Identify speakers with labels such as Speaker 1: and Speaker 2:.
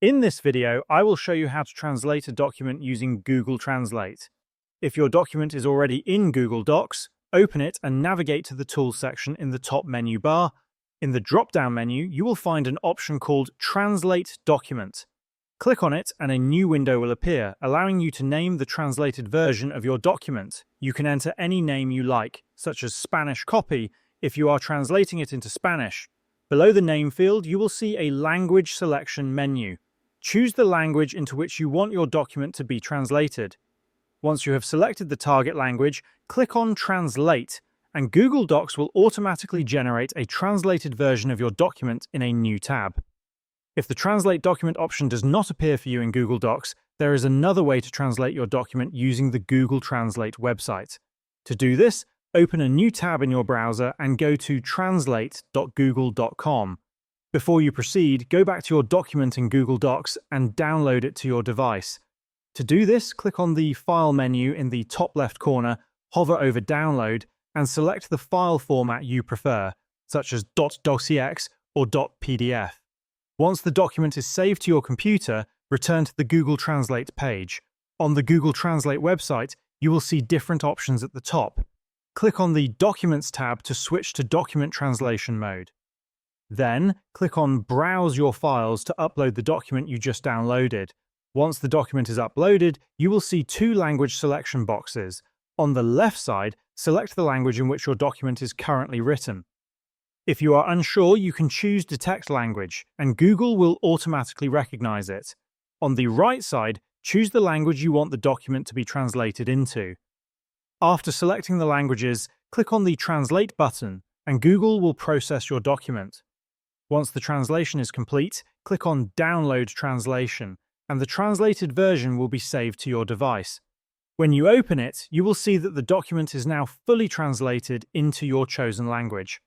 Speaker 1: In this video, I will show you how to translate a document using Google Translate. If your document is already in Google Docs, open it and navigate to the Tools section in the top menu bar. In the drop-down menu, you will find an option called Translate Document. Click on it and a new window will appear, allowing you to name the translated version of your document. You can enter any name you like, such as Spanish copy, if you are translating it into Spanish. Below the name field, you will see a language selection menu. Choose the language into which you want your document to be translated. Once you have selected the target language, click on Translate, and Google Docs will automatically generate a translated version of your document in a new tab. If the Translate Document option does not appear for you in Google Docs, there is another way to translate your document using the Google Translate website. To do this, open a new tab in your browser and go to translate.google.com. Before you proceed, go back to your document in Google Docs and download it to your device. To do this, click on the File menu in the top left corner, hover over Download, and select the file format you prefer, such as .docx or .pdf. Once the document is saved to your computer, return to the Google Translate page. On the Google Translate website, you will see different options at the top. Click on the Documents tab to switch to document translation mode. Then, click on Browse your files to upload the document you just downloaded. Once the document is uploaded, you will see two language selection boxes. On the left side, select the language in which your document is currently written. If you are unsure, you can choose Detect Language, and Google will automatically recognize it. On the right side, choose the language you want the document to be translated into. After selecting the languages, click on the Translate button, and Google will process your document. Once the translation is complete, click on Download Translation, and the translated version will be saved to your device. When you open it, you will see that the document is now fully translated into your chosen language.